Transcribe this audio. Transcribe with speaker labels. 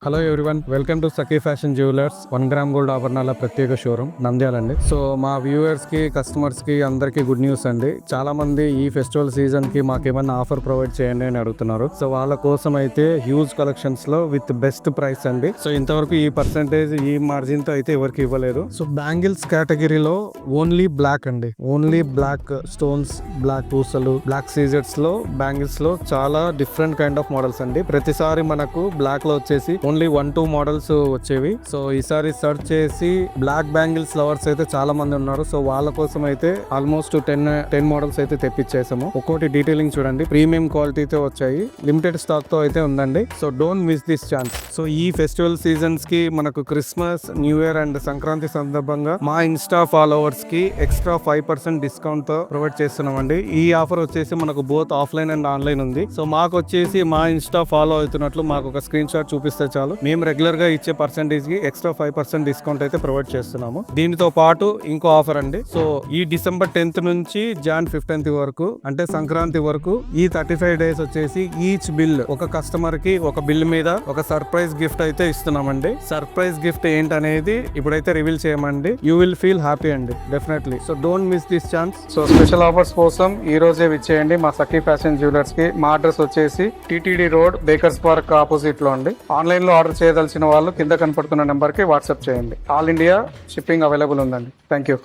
Speaker 1: Hello everyone, welcome to Sakhi fashion jewellers 1 gram gold ఆభరణాల ప్రత్యేక showroom Nandyal అండి. So మా వ్యూవర్స్ కి, కస్టమర్స్ కి అందరికీ గుడ్ న్యూస్ అండి. చాలా మంది ఈ ఫెస్టివల్ సీజన్ కి మాకేమన్నా ఆఫర్ ప్రొవైడ్ చేయండి అని అడుగుతున్నారు. సో వాళ్ళ కోసం అయితే హ్యూజ్ కలెక్షన్స్ లో విత్ బెస్ట్ ప్రైస్ అండి. సో ఇంతవరకు ఈ పర్సెంటేజ్, ఈ మార్జిన్ తో అయితే ఎవరికి ఇవ్వలేదు. సో బ్యాంగిల్స్ కేటగిరీలో ఓన్లీ బ్లాక్ అండి, ఓన్లీ బ్లాక్ స్టోన్స్, బ్లాక్ పూసలు, బ్లాక్ సీజర్స్ లో బ్యాంగిల్స్ లో చాలా డిఫరెంట్ కైండ్ ఆఫ్ మోడల్స్ అండి. ప్రతిసారి మనకు బ్లాక్ లో వచ్చేసి ఓన్లీ 1-2 మోడల్స్ వచ్చేవి. సో ఈసారి సర్చ్ చేసి బ్లాక్ బ్యాంగిల్స్ లవర్స్ అయితే చాలా మంది ఉన్నారు. సో వాళ్ళ కోసం అయితే ఆల్మోస్ట్ 10 మోడల్స్ అయితే తెప్పించేసాము. ఒక్కోటి డీటెయిలింగ్ చూడండి, ప్రీమియం క్వాలిటీతో వచ్చాయి, లిమిటెడ్ స్టాక్ తో అయితే ఉందండి. So don't miss this chance. So ఈ ఫెస్టివల్ సీజన్స్ కి మనకు Christmas, new year and Sankranti సందర్భంగా మా ఇన్స్టా ఫాలోవర్స్ కి ఎక్స్ట్రా 5% డిస్కౌంట్ తో ప్రొవైడ్ చేస్తున్నామండి. ఈ ఆఫర్ వచ్చేసి మనకు బోత్ ఆఫ్లైన్ అండ్ ఆన్లైన్ ఉంది. సో మాకు వచ్చేసి మా ఇన్స్టా ఫాలో అవుతున్నట్లు మాకు ఒక స్క్రీన్ షాట్ చూపిస్తే చాలు, మేము రెగ్యులర్ గా ఇచ్చే పర్సెంటేజ్ కి ఎక్స్ట్రా 5% డిస్కౌంట్ అయితే ప్రొవైడ్ చేస్తున్నాము. దీనితో పాటు ఇంకో ఆఫర్ అండి. సో ఈ డిసెంబర్ 10th నుంచి జాన్ 15th వరకు, అంటే సంక్రాంతి వరకు, ఈ 35 డేస్ వచ్చేసి ఈచ్ బిల్ ఒక కస్టమర్ కి ఒక బిల్ మీద ఒక సర్ప్రైజ్ గిఫ్ట్ అయితే ఇస్తున్నామండి. సర్ప్రైజ్ గిఫ్ట్ ఏంటనేది ఇప్పుడైతే రివీల్ చేయమండి. యూ విల్ ఫీల్ హ్యాపీ అండి, definitely. So don't miss this chance. So special offers కోసం ఈ రోజే విచ్చేయండి మా సఖీ ఫ్యాషన్ జ్యువెలర్స్ కి. మా అడ్రస్ వచ్చేసి TTD road, bakers park opposite లో అండి. ఆన్లైన్ లో ఆర్డర్ చేయదలిచిన వాళ్ళు కింద కనపడుతున్న నెంబర్ కి వాట్సాప్ చేయండి. ఆల్ ఇండియా షిప్పింగ్ అవైలబుల్ ఉందండి. Thank you.